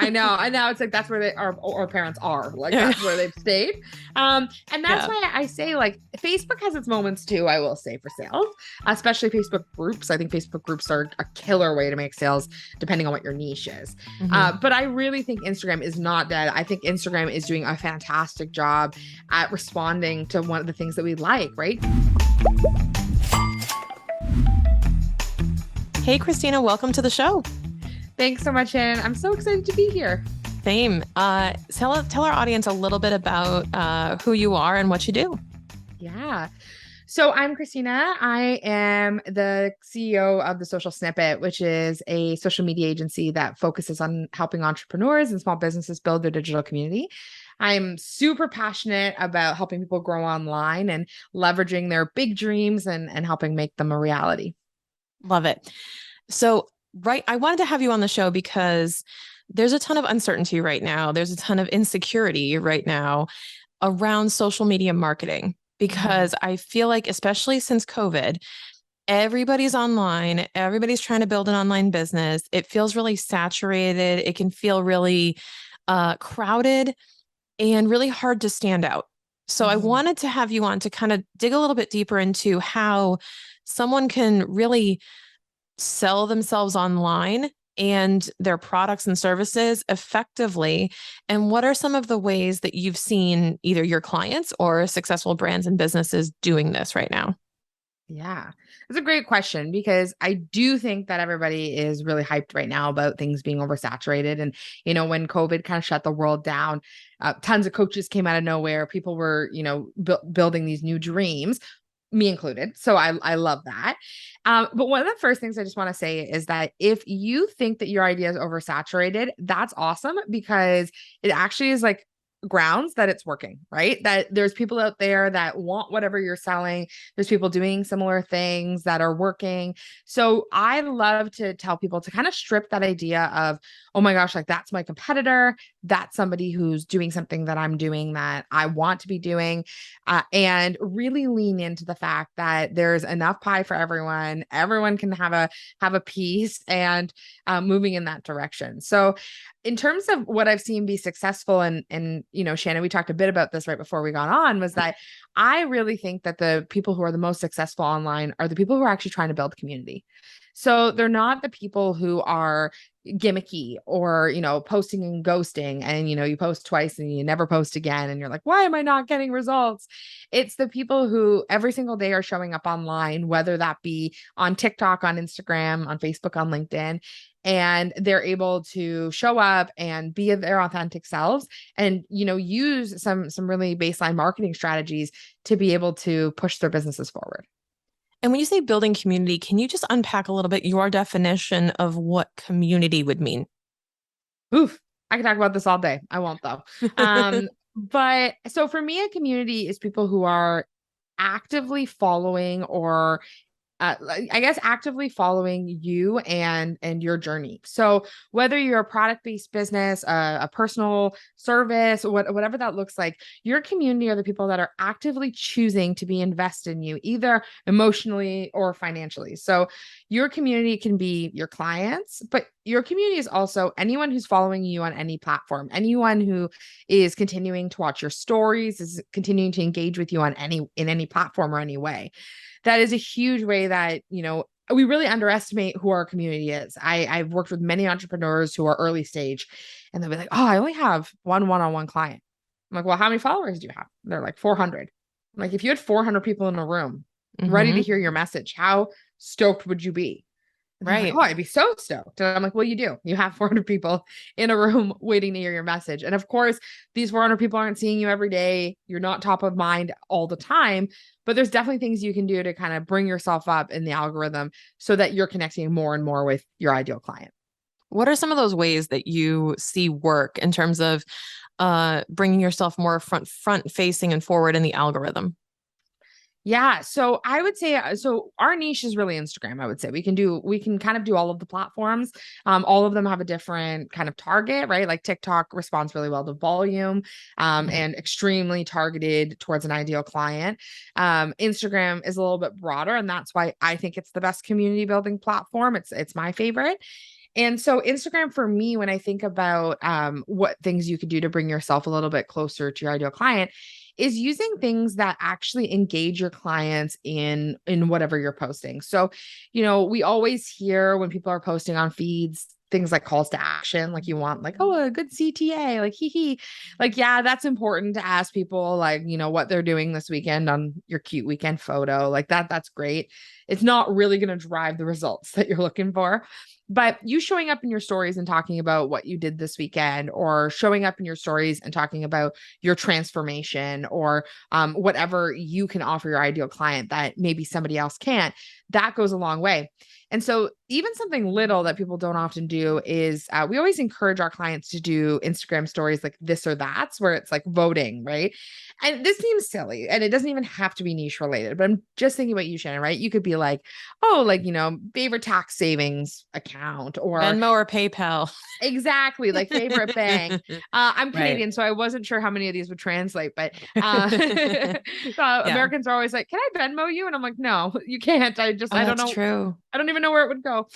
I know. It's like that's where our parents are. Like Yeah. that's where they've stayed. And that's Yeah. why I say like Facebook has its moments too, I will say, for sales, especially Facebook groups. I think Facebook groups are a killer way to make sales depending on what your niche is. Mhm. But I really think Instagram is not dead. I think Instagram is doing a fantastic job at responding to one of the things that we like, right? Hey, Kristina, welcome to the show. Thanks so much, Shannon. I'm so excited to be here. Same. Tell our audience a little bit about who you are and what you do. Yeah. So I'm Kristina. I am the CEO of The Social Snippet, which is a social media agency that focuses on helping entrepreneurs and small businesses build their digital community. I'm super passionate about helping people grow online and leveraging their big dreams and helping make them a reality. Love it. So, I wanted to have you on the show because there's a ton of uncertainty right now. There's a ton of insecurity right now around social media marketing because I feel like, especially since COVID, everybody's online, everybody's trying to build an online business. It feels really saturated. It can feel really crowded and really hard to stand out. So I wanted to have you on to kind of dig a little bit deeper into how someone can really sell themselves online and their products and services effectively. And what are some of the ways that you've seen either your clients or successful brands and businesses doing this right now? Yeah, it's a great question because I do think that everybody is really hyped right now about things being oversaturated. And, when COVID kind of shut the world down, tons of coaches came out of nowhere. People were, building these new dreams, me included. So I love that. But one of the first things I just want to say is that if you think that your idea is oversaturated, that's awesome because it actually is like grounds that it's working, right? That there's people out there that want whatever you're selling. There's people doing similar things that are working. So I love to tell people to kind of strip that idea of, oh my gosh, like that's my competitor. That's somebody who's doing something that I'm doing that I want to be doing. And really lean into the fact that there's enough pie for everyone. Everyone can have a piece and moving in that direction. So in terms of what I've seen be successful and Shannon, we talked a bit about this right before we got on, was that I really think that the people who are the most successful online are the people who are actually trying to build community. So they're not the people who are gimmicky or, posting and ghosting and, you post twice and you never post again. And you're like, why am I not getting results? It's the people who every single day are showing up online, whether that be on TikTok, on Instagram, on Facebook, on LinkedIn, and they're able to show up and be their authentic selves and, use some really baseline marketing strategies to be able to push their businesses forward. And when you say building community, can you just unpack a little bit your definition of what community would mean? Oof, I can talk about this all day. I won't though. But so for me, a community is people who are actively following or I guess actively following you and your journey. So whether you're a product-based business, a personal service, whatever that looks like, your community are the people that are actively choosing to be invested in you, either emotionally or financially. So your community can be your clients, but your community is also anyone who's following you on any platform, anyone who is continuing to watch your stories, is continuing to engage with you on any platform or any way. That is a huge way that, we really underestimate who our community is. I've worked with many entrepreneurs who are early stage and they'll be like, oh, I only have one-on-one client. I'm like, well, how many followers do you have? They're like 400. I'm like, if you had 400 people in a room ready to hear your message, how stoked would you be? And they're like, Right. oh, I'd be so stoked. And I'm like, well, you do. You have 400 people in a room waiting to hear your message. And of course, these 400 people aren't seeing you every day. You're not top of mind all the time, but there's definitely things you can do to kind of bring yourself up in the algorithm so that you're connecting more and more with your ideal client. What are some of those ways that you see work in terms of bringing yourself more front facing and forward in the algorithm? Yeah. So I would say, so our niche is really Instagram. I would say we can kind of do all of the platforms. All of them have a different kind of target, right? Like TikTok responds really well to volume, and extremely targeted towards an ideal client. Instagram is a little bit broader, and that's why I think it's the best community building platform. It's my favorite. And so Instagram for me, when I think about what things you could do to bring yourself a little bit closer to your ideal client, is using things that actually engage your clients in whatever you're posting. So, we always hear when people are posting on feeds things like calls to action, like you want like, oh, a good CTA, like hee. Like, yeah, that's important to ask people like, what they're doing this weekend on your cute weekend photo. Like that's great. It's not really going to drive the results that you're looking for. But you showing up in your stories and talking about what you did this weekend, or showing up in your stories and talking about your transformation, or whatever you can offer your ideal client that maybe somebody else can't, that goes a long way. And so even something little that people don't often do is we always encourage our clients to do Instagram stories like this or that's, where it's like voting, right? And this seems silly and it doesn't even have to be niche related, but I'm just thinking about you, Shannon, right? You could be like, oh, like, favorite tax savings account, or Venmo or PayPal. exactly, like favorite bank. I'm Right. Canadian, so I wasn't sure how many of these would translate, but Yeah, Americans are always like, can I Venmo you? And I'm like, no, you can't. oh, I don't that's know. true. I don't even know where it would go.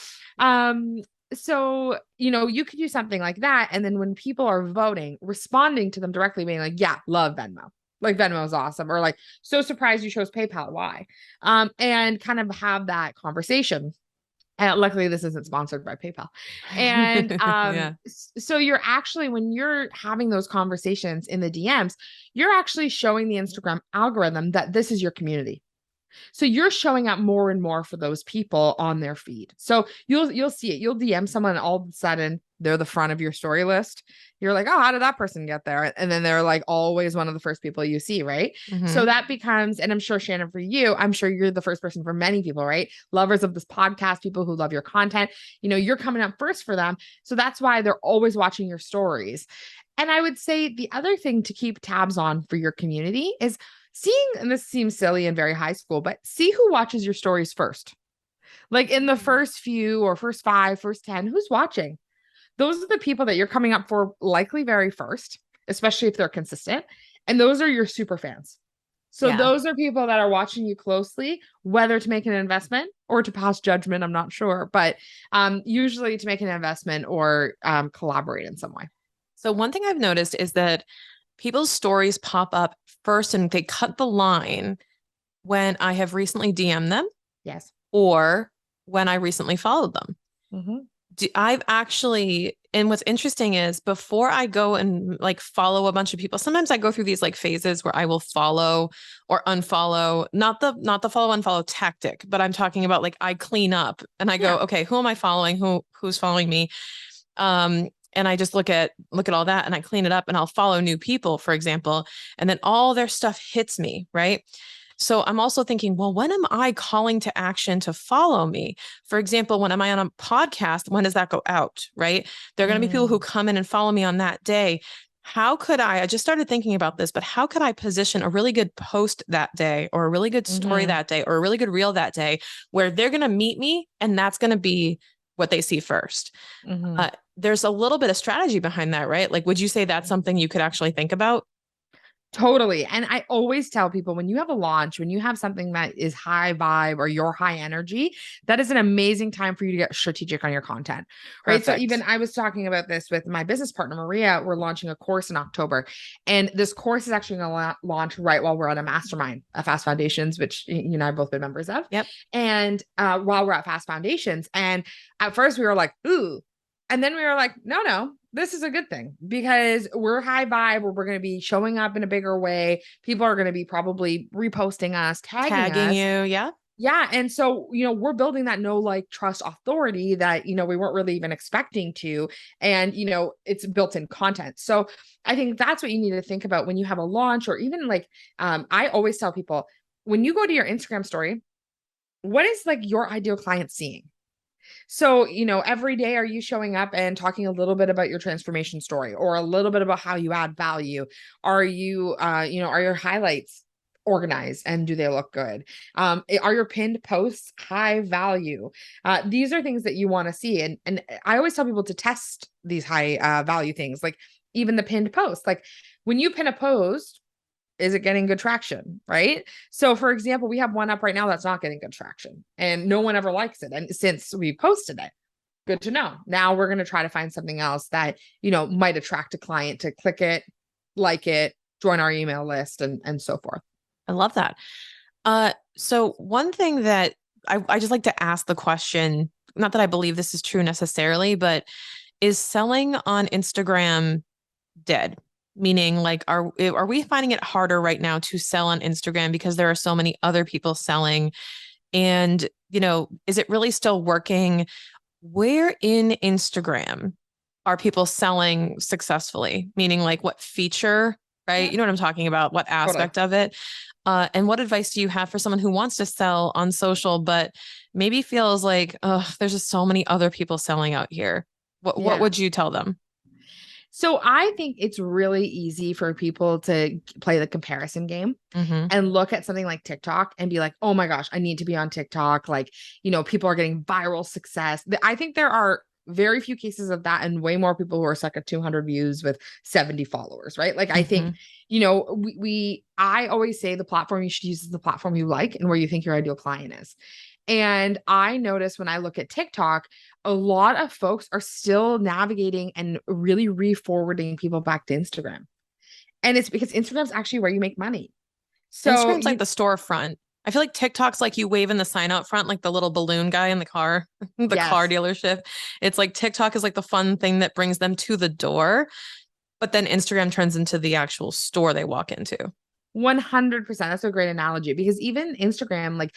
So, you could do something like that. And then when people are voting, responding to them directly, being like, yeah, love Venmo. Like Venmo is awesome. Or like, so surprised you chose PayPal. Why? And kind of have that conversation. And luckily, this isn't sponsored by PayPal. And Yeah. so you're actually, when you're having those conversations in the DMs, you're actually showing the Instagram algorithm that this is your community. So you're showing up more and more for those people on their feed. So you'll see it. You'll DM someone and all of a sudden they're the front of your story list. You're like, oh, how did that person get there? And then they're like always one of the first people you see, right? So Hmm. that becomes, and I'm sure Shannon, for you, I'm sure you're the first person for many people, right? Lovers of this podcast, people who love your content, you're coming up first for them. So that's why they're always watching your stories. And I would say the other thing to keep tabs on for your community is seeing, and this seems silly and very high school, but see who watches your stories first. Like in the first few or first five, first 10, who's watching? Those are the people that you're coming up for likely very first, especially if they're consistent. And those are your super fans. So Yeah. those are people that are watching you closely, whether to make an investment or to pass judgment. I'm not sure, but usually to make an investment or collaborate in some way. So one thing I've noticed is that people's stories pop up first and they cut the line when I have recently DM'd them Yes. or when I recently followed them. Mm-hmm. I've actually, and what's interesting is before I go and like follow a bunch of people, sometimes I go through these like phases where I will follow or unfollow, not the follow unfollow tactic, but I'm talking about like I clean up and I go, Yeah. okay, who am I following? Who's following me? And I just look at all that and I clean it up and I'll follow new people, for example, and then all their stuff hits me, right? So I'm also thinking, well, when am I calling to action to follow me? For example, when am I on a podcast? When does that go out? Right? There are going to be people who Mm, come in and follow me on that day. How could I just started thinking about this, but how could I position a really good post that day or a really good story mhm, that day or a really good reel that day where they're going to meet me and that's going to be what they see first? mhm. There's a little bit of strategy behind that, right? Like, would you say that's something you could actually think about? Totally. And I always tell people when you have a launch, when you have something that is high vibe or your high energy, that is an amazing time for you to get strategic on your content. Right. So even Perfect. I was talking about this with my business partner, Maria. We're launching a course in October. And this course is actually going to launch right while we're at a mastermind at Fast Foundations, which you and I have both been members of. Yep. And while we're at Fast Foundations. And at first we were like, ooh. And then we were like, no, this is a good thing because we're high vibe where we're going to be showing up in a bigger way. People are going to be probably reposting us, tagging Tagging us. you. Yeah. Yeah. And so, we're building that know, like, trust, authority that, we weren't really even expecting to. And, it's built in content. So I think that's what you need to think about when you have a launch or even like, I always tell people when you go to your Instagram story, what is like your ideal client seeing? So, every day are you showing up and talking a little bit about your transformation story or a little bit about how you add value? Are you, are your highlights organized and do they look good? Are your pinned posts high value? These are things that you want to see. And I always tell people to test these high value things, like even the pinned post. Like when you pin a post, is it getting good traction? Right. So, for example, we have one up right now that's not getting good traction and no one ever likes it. And since we posted it. good to know. Now we're going to try to find something else that, you know, might attract a client to click it, like it, join our email list, and so forth. I love that. So one thing that I just like to ask the question, not that I believe this is true necessarily, but is selling on Instagram dead? Meaning, like, are we finding it harder right now to sell on Instagram because there are so many other people selling? And, you know, is it really still working? Where in Instagram are people selling successfully? Meaning, like, what feature, right? Yeah, You know what I'm talking about? What totally. aspect of it? And what advice do you have for someone who wants to sell on social, but maybe feels like, oh, there's just so many other people selling out here? What Yeah. would you tell them? So I think it's really easy for people to play the comparison game Mm-hmm. and look at something like TikTok and be like, oh my gosh, I need to be on TikTok. Like, you know, people are getting viral success. I think there are very few cases of that and way more people who are stuck at 200 views with 70 followers, right? Like, I think, Mm-hmm. you know, I always say the platform you should use is the platform you like and where you think your ideal client is. And I notice when I look at TikTok, a lot of folks are still navigating and really re-forwarding people back to Instagram. And it's because Instagram's actually where you make money. So Instagram's like you the storefront. I feel like TikTok's like you wave in the sign out front, like the little balloon guy in the car, the car yes, dealership. It's like TikTok is like the fun thing that brings them to the door, but then Instagram turns into the actual store they walk into. 100%. That's a great analogy because even Instagram, like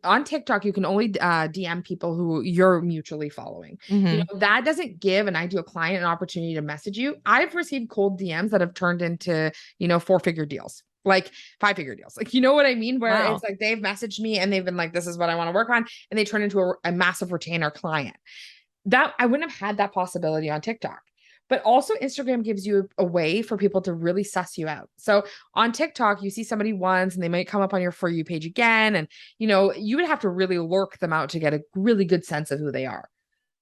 on TikTok, you can only DM people who you're mutually following. You Hmm. know, that doesn't give an ideal client an opportunity to message you. I've received cold DMs that have turned into, you know, 4-figure deals, like 5-figure deals. Like, you know what I mean? Where it's Wow. like they've messaged me and they've been like, this is what I want to work on. And they turn into a massive retainer client. That I wouldn't have had that possibility on TikTok. But also Instagram gives you a way for people to really suss you out. So on TikTok, you see somebody once and they might come up on your For You page again. And, you know, you would have to really lurk them out to get a really good sense of who they are.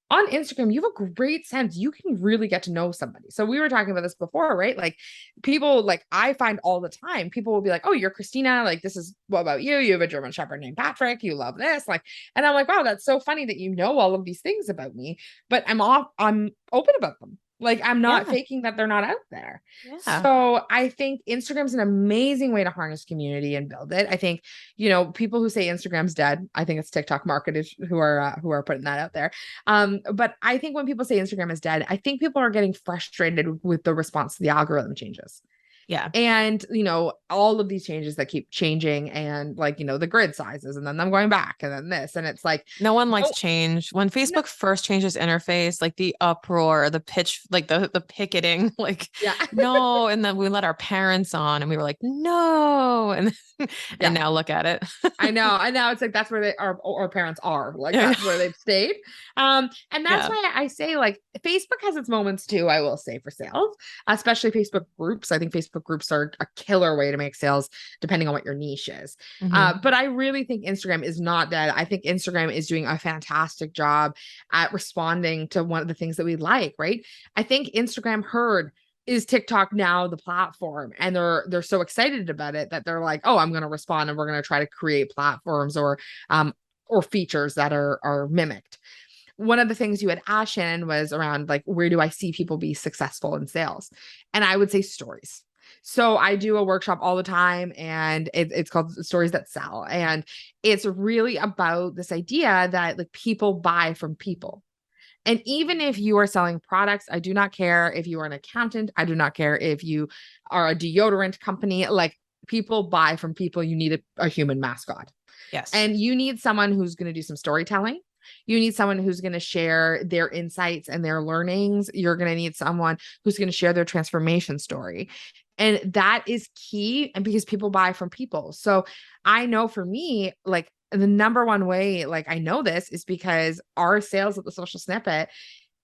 On Instagram, you have a great sense. You can really get to know somebody. So we were talking about this before, right? Like people, like I find all the time, people will be like, oh, you're Kristina. Like, this is what about you? You have a German Shepherd named Patrick. You love this. Like, and I'm like, wow, that's so funny that you know all of these things about me, but I'm open about them. Like, I'm not Yeah. faking that they're not out there. Yeah. So I think Instagram's an amazing way to harness community and build it. I think, you know, people who say Instagram's dead, I think it's TikTok marketers who are putting that out there. But I think when people say Instagram is dead, I think people are getting frustrated with the response to the algorithm changes. Yeah. And, you know, all of these changes that keep changing and like, you know, the grid sizes and then them going back and then this. And it's like, No one likes no, change. When no, Facebook first changed its interface, like the uproar, the pitch, like the picketing, like yeah. no, and then we let our parents on and we were like, no. And and Yeah. now look at it. I know. And now it's like that's where our parents are. Like Yeah. that's where they've stayed. And that's Yeah. why I say like Facebook has its moments too, I will say, for sales, especially Facebook groups. I think Facebook groups are a killer way to make sales depending on what your niche is. Hmm. But I really think Instagram is not dead. I think Instagram is doing a fantastic job at responding to one of the things that we like, right? I think Instagram heard is TikTok now the platform, and they're so excited about it that they're like, oh, I'm going to respond and we're going to try to create platforms or features that are mimicked. One of the things you had asked Shannon was around like, where do I see people be successful in sales? And I would say stories. So I do a workshop all the time and it's called Stories That Sell. And it's really about this idea that like people buy from people. And even if you are selling products, I do not care if you are an accountant. I do not care if you are a deodorant company. Like people buy from people. You need a human mascot. Yes. And you need someone who's going to do some storytelling. You need someone who's going to share their insights and their learnings. You're going to need someone who's going to share their transformation story. And that is key. And because people buy from people. So I know for me, like the number one way, like I know this is because our sales at the Social Snippet,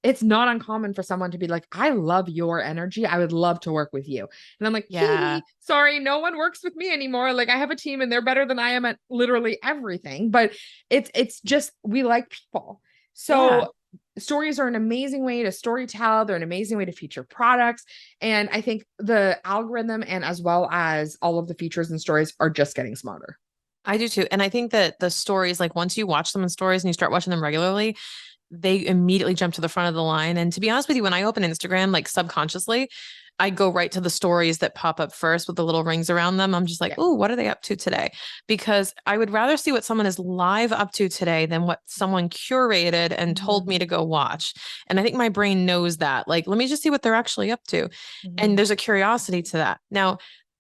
it's not uncommon for someone to be like, I love your energy. I would love to work with you. And I'm like, Yeah. sorry, no one works with me anymore. Like I have a team and they're better than I am at literally everything. But it's just we like people. Yeah. So stories are an amazing way to story tell. They're an amazing way to feature products. And I think the algorithm and as well as all of the features and stories are just getting smarter. I do too. And I think that the stories, like once you watch them in stories and you start watching them regularly, they immediately jump to the front of the line. And to be honest with you, when I open Instagram, like subconsciously, I go right to the stories that pop up first with the little rings around them. I'm just like, Yeah. oh, what are they up to today? Because I would rather see what someone is live up to today than what someone curated and told Mhm. me to go watch. And I think my brain knows that. Like, let me just see what they're actually up to. And Mhm. there's a curiosity to that. Now,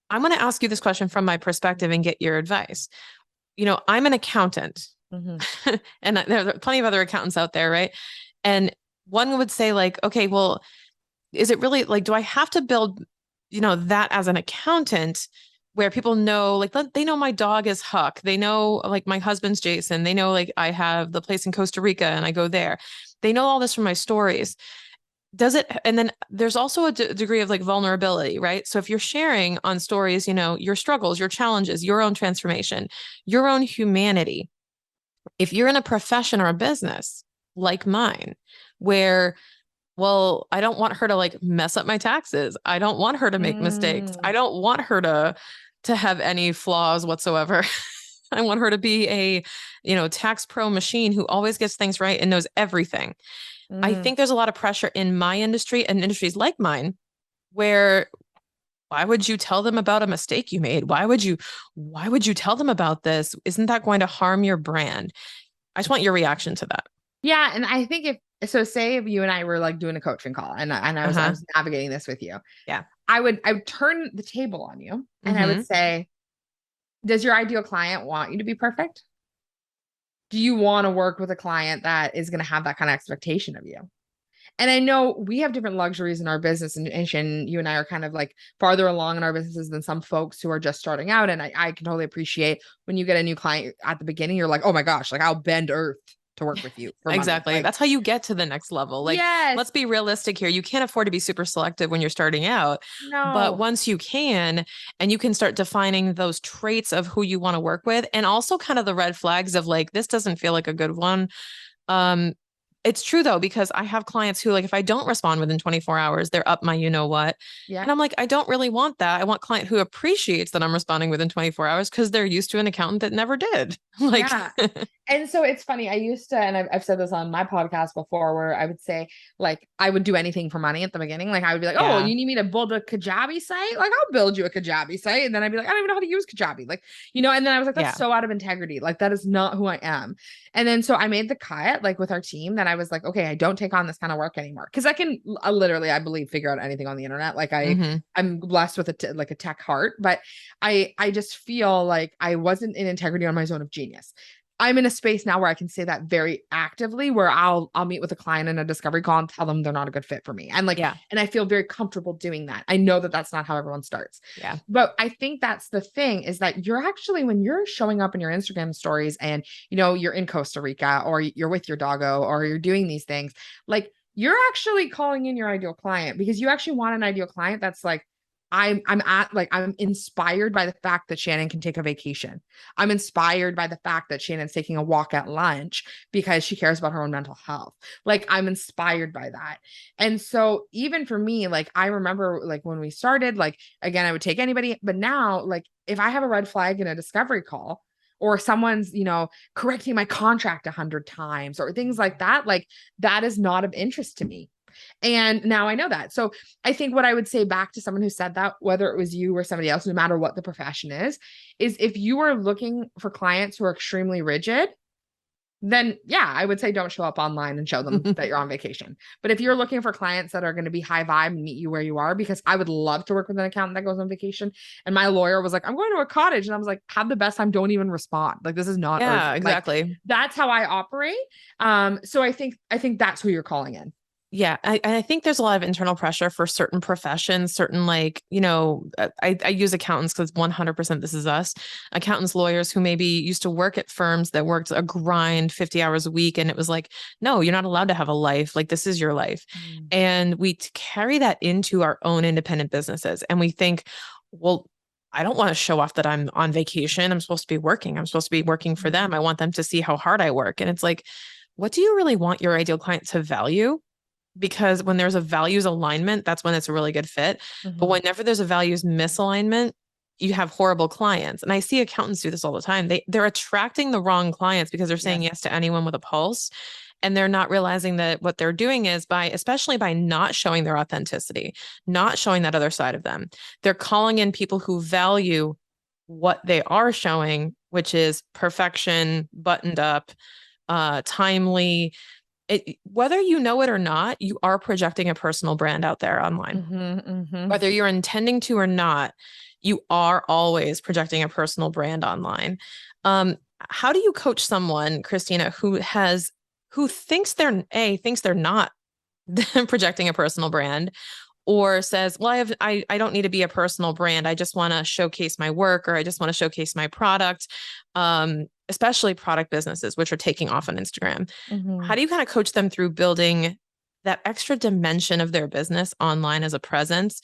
I'm going to ask you this question from my perspective and get your advice. I'm an accountant, Mhm. and there are plenty of other accountants out there, right? And one would say, like, okay, well, is it really like, do I have to build, that as an accountant where people know, like, they know my dog is Huck. They know, like, my husband's Jason. They know, like, I have the place in Costa Rica and I go there. They know all this from my stories. Does it? And then there's also a degree of like vulnerability, right? So if you're sharing on stories, your struggles, your challenges, your own transformation, your own humanity, if you're in a profession or a business like mine, where, well, I don't want her to like mess up my taxes. I don't want her to make mistakes. I Mm. don't want her to have any flaws whatsoever. I want her to be a, tax pro machine who always gets things right and knows everything. I Mm. think there's a lot of pressure in my industry and industries like mine where why would you tell them about a mistake you made? Why would you tell them about this? Isn't that going to harm your brand? I just want your reaction to that. Yeah, and I think say if you and I were like doing a coaching call and I Uh-huh. was navigating this with you, Yeah. I would turn the table on you and I would Mm-hmm. say, does your ideal client want you to be perfect? Do you want to work with a client that is going to have that kind of expectation of you? And I know we have different luxuries in our business, and Shin, you and I are kind of like farther along in our businesses than some folks who are just starting out. And I can totally appreciate when you get a new client at the beginning, you're like, oh my gosh, like I'll bend earth to work with you for money. Exactly. Like, That's how you get to the next level. Like, yes, let's be realistic here. You can't afford to be super selective when you're starting out, but no, once you can, and you can start defining those traits of who you want to work with, and also kind of the red flags of like, this doesn't feel like a good one. Um, it's true though, because I have clients who, like, if I don't respond within 24 hours, they're up my you know what. yeah. And I'm like, I don't really want that. I want a client who appreciates that I'm responding within 24 hours because they're used to an accountant that never did. Like, Yeah. And so it's funny. I used to, and I've said this on my podcast before, where I would say, like, I would do anything for money at the beginning. Like, I would be like, oh, yeah, you need me to build a Kajabi site? Like, I'll build you a Kajabi site. And then I'd be like, I don't even know how to use Kajabi. Like, and then I was like, that's yeah. so out of integrity. Like, that is not who I am. And then so I made the cut, like, with our team that I was like, okay, I don't take on this kind of work anymore. Cause I can literally, I believe, figure out anything on the internet. Like, Hmm. I'm blessed with like a tech heart, but I just feel like I wasn't in integrity on my zone of genius. I'm in a space now where I can say that very actively, where I'll meet with a client in a discovery call and tell them they're not a good fit for me. And like, Yeah, and I feel very comfortable doing that. I know that that's not how everyone starts. yeah. But I think that's the thing, is that you're actually, when you're showing up in your Instagram stories and, you're in Costa Rica or you're with your doggo or you're doing these things, like, you're actually calling in your ideal client, because you actually want an ideal client that's like, I'm inspired by the fact that Shannon can take a vacation. I'm inspired by the fact that Shannon's taking a walk at lunch because she cares about her own mental health. Like, I'm inspired by that. And so even for me, like, I remember, like, when we started, like, again, I would take anybody, but now, like, if I have a red flag in a discovery call, or someone's, correcting my contract 100 times or things like that, like, that is not of interest to me. And now I know that. So I think what I would say back to someone who said that, whether it was you or somebody else, no matter what the profession is if you are looking for clients who are extremely rigid, then yeah, I would say don't show up online and show them that you're on vacation. But if you're looking for clients that are going to be high vibe and meet you where you are, because I would love to work with an accountant that goes on vacation. And my lawyer was like, I'm going to a cottage. And I was like, have the best time. Don't even respond. Like, this is not Yeah, urgent. Like, exactly. that's how I operate. So I think that's who you're calling in. Yeah, I think there's a lot of internal pressure for certain professions, certain, like, I use accountants because 100% this is us. Accountants, lawyers who maybe used to work at firms that worked a grind 50 hours a week. And it was like, no, you're not allowed to have a life. Like, this is your life. Mm. And we carry that into our own independent businesses. And we think, well, I don't want to show off that I'm on vacation. I'm supposed to be working. I'm supposed to be working for them. I want them to see how hard I work. And it's like, what do you really want your ideal client to value? Because when there's a values alignment, that's when it's a really good fit. But Mhm. whenever there's a values misalignment, you have horrible clients. And I see accountants do this all the time. They're attracting the wrong clients because they're saying Yes. yes to anyone with a pulse. And they're not realizing that what they're doing is especially by not showing their authenticity, not showing that other side of them, they're calling in people who value what they are showing, which is perfection, buttoned up, timely. Whether you know it or not, you are projecting a personal brand out there online. Whether you're intending to or not, you are always projecting a personal brand online. How do you coach someone, Kristina, who thinks they're not projecting a personal brand, or says, well, I don't need to be a personal brand. I just want to showcase my work, or I just want to showcase my product, especially product businesses, which are taking off on Instagram. How do you kind of coach them through building that extra dimension of their business online as a presence,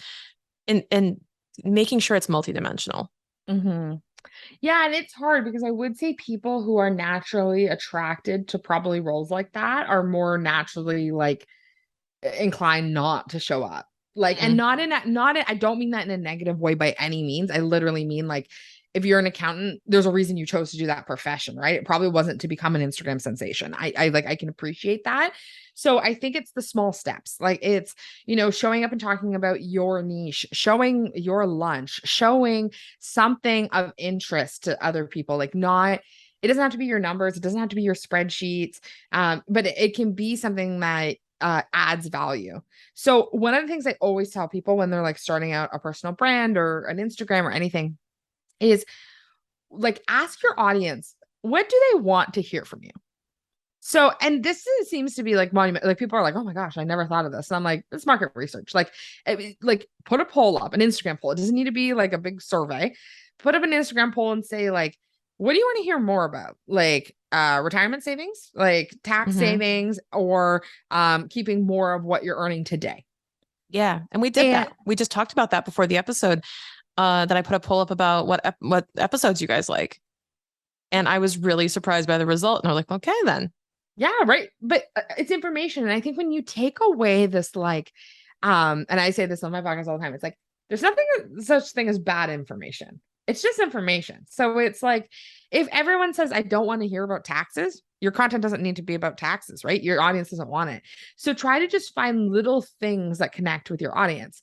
and making sure it's multidimensional? Yeah, and it's hard because I would say people who are naturally attracted to probably roles like that are more naturally like inclined not to show up. Like, and Mm-hmm. I don't mean that in a negative way by any means. I literally mean like if you're an accountant, there's a reason you chose to do that profession, right? It probably wasn't to become an Instagram sensation. I like I can appreciate that. So I think it's the small steps. Like it's, showing up and talking about your niche, showing your lunch, showing something of interest to other people, like not it doesn't have to be your numbers, it doesn't have to be your spreadsheets, but it can be something that adds value. So one of the things I always tell people when they're like starting out a personal brand or an Instagram or anything is like ask your audience, what do they want to hear from you? So, and seems to be like monument. Like people are like, "Oh my gosh, I never thought of this." And I'm like, "It's market research. Like put a poll up, an Instagram poll. It doesn't need to be like a big survey. Put up an Instagram poll and say like, what do you want to hear more about? Like retirement savings, like tax Mm-hmm. savings, or keeping more of what you're earning today." Yeah, and we did And that. We just talked about that before the episode. That I put a poll up about what episodes you guys like, and I was really surprised by the result. And I was like, okay, then. yeah, right. But it's information. And I think when you take away this, like, and I say this on my podcast all the time, it's like, there's nothing such thing as bad information. It's just information. So it's like, if everyone says, I don't want to hear about taxes, your content doesn't need to be about taxes, right? Your audience doesn't want it. So try to just find little things that connect with your audience.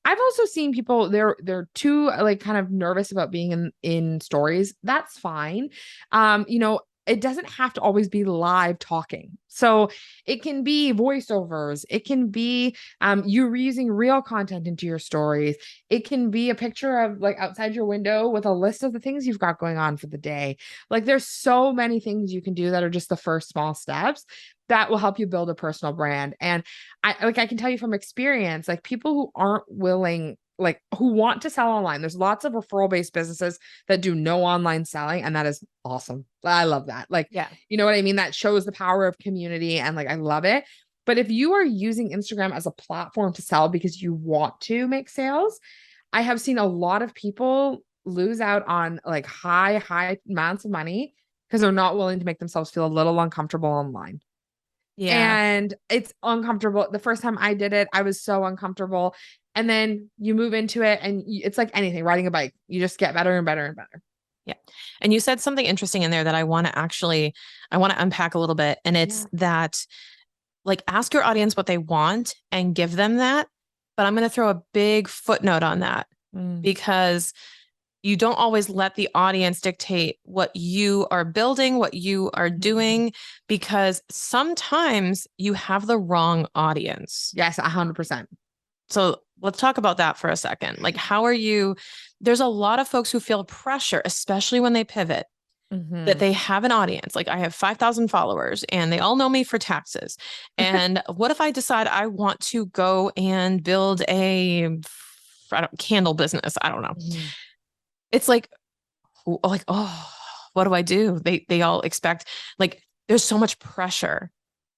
I've also seen people they're too like kind of nervous about being in stories. That's fine. It doesn't have to always be live talking. So it can be voiceovers. It can be you reusing real content into your stories. It can be a picture of like outside your window with a list of the things you've got going on for the day. Like there's so many things you can do that are just the first small steps that will help you build a personal brand. And I can tell you from experience, like people who aren't willing, like who want to sell online, there's lots of referral based businesses that do no online selling, and that is awesome. I love that. Like, Yeah. you know what I mean? That shows the power of community, and like I love it. But if you are using Instagram as a platform to sell because you want to make sales, I have seen a lot of people lose out on like high amounts of money because they're not willing to make themselves feel a little uncomfortable online. Yeah. And it's uncomfortable. The first time I did it, I was so uncomfortable. And then you move into it, and it's like anything, riding a bike. You just get better and better and better. Yeah. And you said something interesting in there that I want to unpack a little bit. And it's Yeah. that, like, ask your audience what they want and give them that. But I'm going to throw a big footnote on that, because you don't always let the audience dictate what you are building, what you are doing, because sometimes you have the wrong audience. Yes, 100%. So let's talk about that for a second. Like, there's a lot of folks who feel pressure, especially when they pivot, that they have an audience. Like, I have 5,000 followers and they all know me for taxes. And what if I decide I want to go and build candle business? I don't know. It's like, oh, what do I do? They all expect, like, there's so much pressure.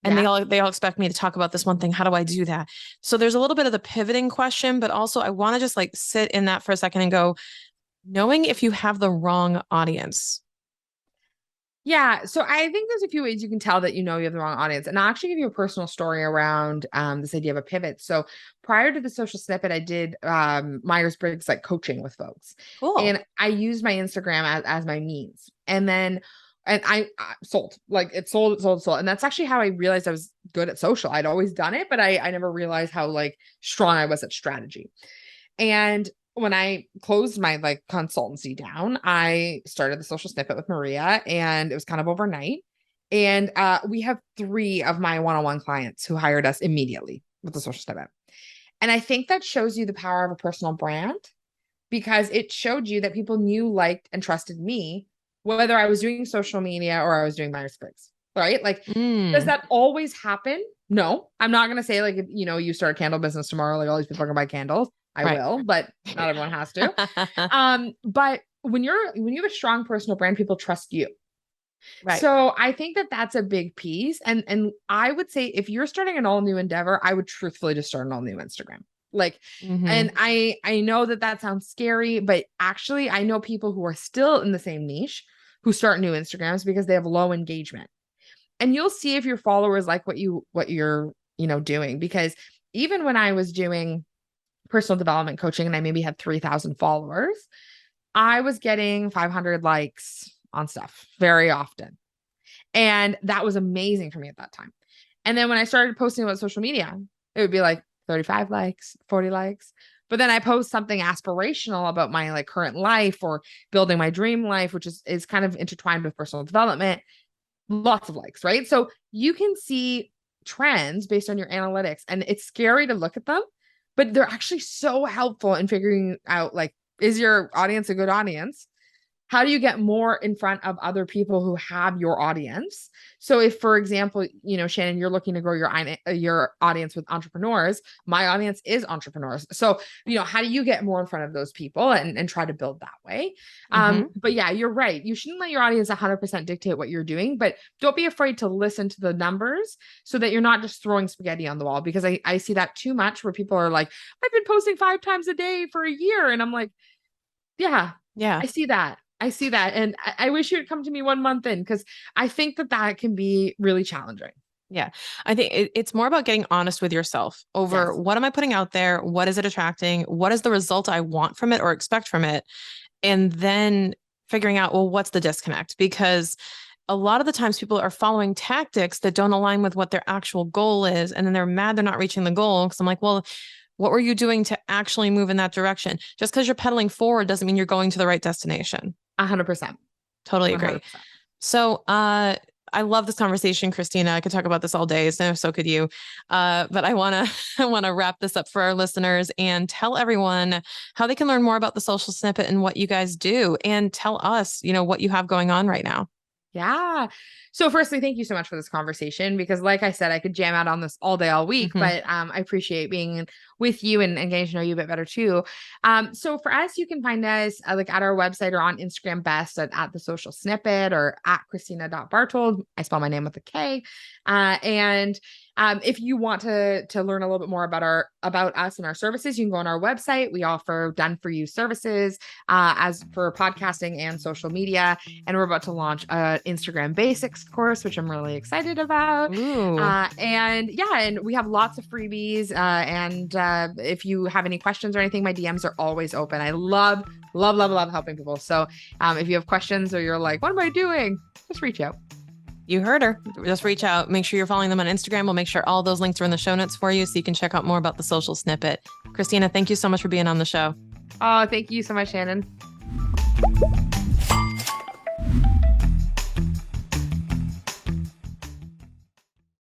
And they all expect me to talk about this one thing. How do I do that? So there's a little bit of the pivoting question, but also I want to just like sit in that for a second and go, knowing if you have the wrong audience. Yeah. So I think there's a few ways you can tell that you have the wrong audience. And I'll actually give you a personal story around this idea of a pivot. So prior to the social snippet, I did Myers-Briggs like coaching with folks. Cool. And I used my Instagram as my means. And then And I sold, like it sold. And that's actually how I realized I was good at social. I'd always done it, but I never realized how like strong I was at strategy. And when I closed my like consultancy down, I started the social snippet with Maria, and it was kind of overnight. And we have 3 of my one-on-one clients who hired us immediately with the social snippet. And I think that shows you the power of a personal brand, because it showed you that people knew, liked, and trusted me, whether I was doing social media or I was doing Myers-Briggs, right? Like, does that always happen? No, I'm not going to say like, you know, you start a candle business tomorrow, like all these people are going to buy candles. I will, but not everyone has to. But when you have a strong personal brand, people trust you. Right. So I think that that's a big piece. And I would say if you're starting an all new endeavor, I would truthfully just start an all new Instagram. Like, and I know that that sounds scary, but actually I know people who are still in the same niche who start new Instagrams because they have low engagement. And you'll see if your followers like what you're, you know, doing. Because even when I was doing personal development coaching and I maybe had 3,000 followers, I was getting 500 likes on stuff very often. And that was amazing for me at that time. And then when I started posting about social media, it would be like 35 likes, 40 likes. But then I post something aspirational about my like current life or building my dream life, which is kind of intertwined with personal development. Lots of likes, right? So you can see trends based on your analytics, and it's scary to look at them, but they're actually so helpful in figuring out like, is your audience a good audience? How do you get more in front of other people who have your audience? So if, for example, you know, Shannon, you're looking to grow your audience with entrepreneurs, my audience is entrepreneurs. So, you know, how do you get more in front of those people and try to build that way? But yeah, you're right. You shouldn't let your audience 100% dictate what you're doing, but don't be afraid to listen to the numbers so that you're not just throwing spaghetti on the wall, because I see that too much where people are like, I've been posting 5 times a day for a year. And I'm like, yeah, I see that. I see that. And I wish you would come to me 1 month in, because I think that that can be really challenging. Yeah. I think it's more about getting honest with yourself over what am I putting out there? What is it attracting? What is the result I want from it or expect from it? And then figuring out, well, what's the disconnect? Because a lot of the times people are following tactics that don't align with what their actual goal is. And then they're mad they're not reaching the goal. Because I'm like, well, what were you doing to actually move in that direction? Just because you're pedaling forward doesn't mean you're going to the right destination. 100%. Totally agree. 100%. So I love this conversation, Kristina. I could talk about this all day, so could you. But I wanna wrap this up for our listeners and tell everyone how they can learn more about the social snippet and what you guys do, and tell us, you know, what you have going on right now. Yeah. So firstly, thank you so much for this conversation, because like I said, I could jam out on this all day, all week, but I appreciate being with you and getting to know you a bit better too. So for us, you can find us like at our website or on Instagram best at the social snippet or at Kristina.Bartold. I spell my name with a K. And if you want to learn a little bit more about us and our services, you can go on our website. We offer done for you services as for podcasting and social media. And we're about to launch an Instagram basics course, which I'm really excited about. And we have lots of freebies. And if you have any questions or anything, my DMs are always open. I love helping people. So if you have questions or you're like, what am I doing? Just reach out. You heard her. Just reach out. Make sure you're following them on Instagram. We'll make sure all those links are in the show notes for you so you can check out more about the social snippet. Kristina, thank you so much for being on the show. Oh, thank you so much, Shannon.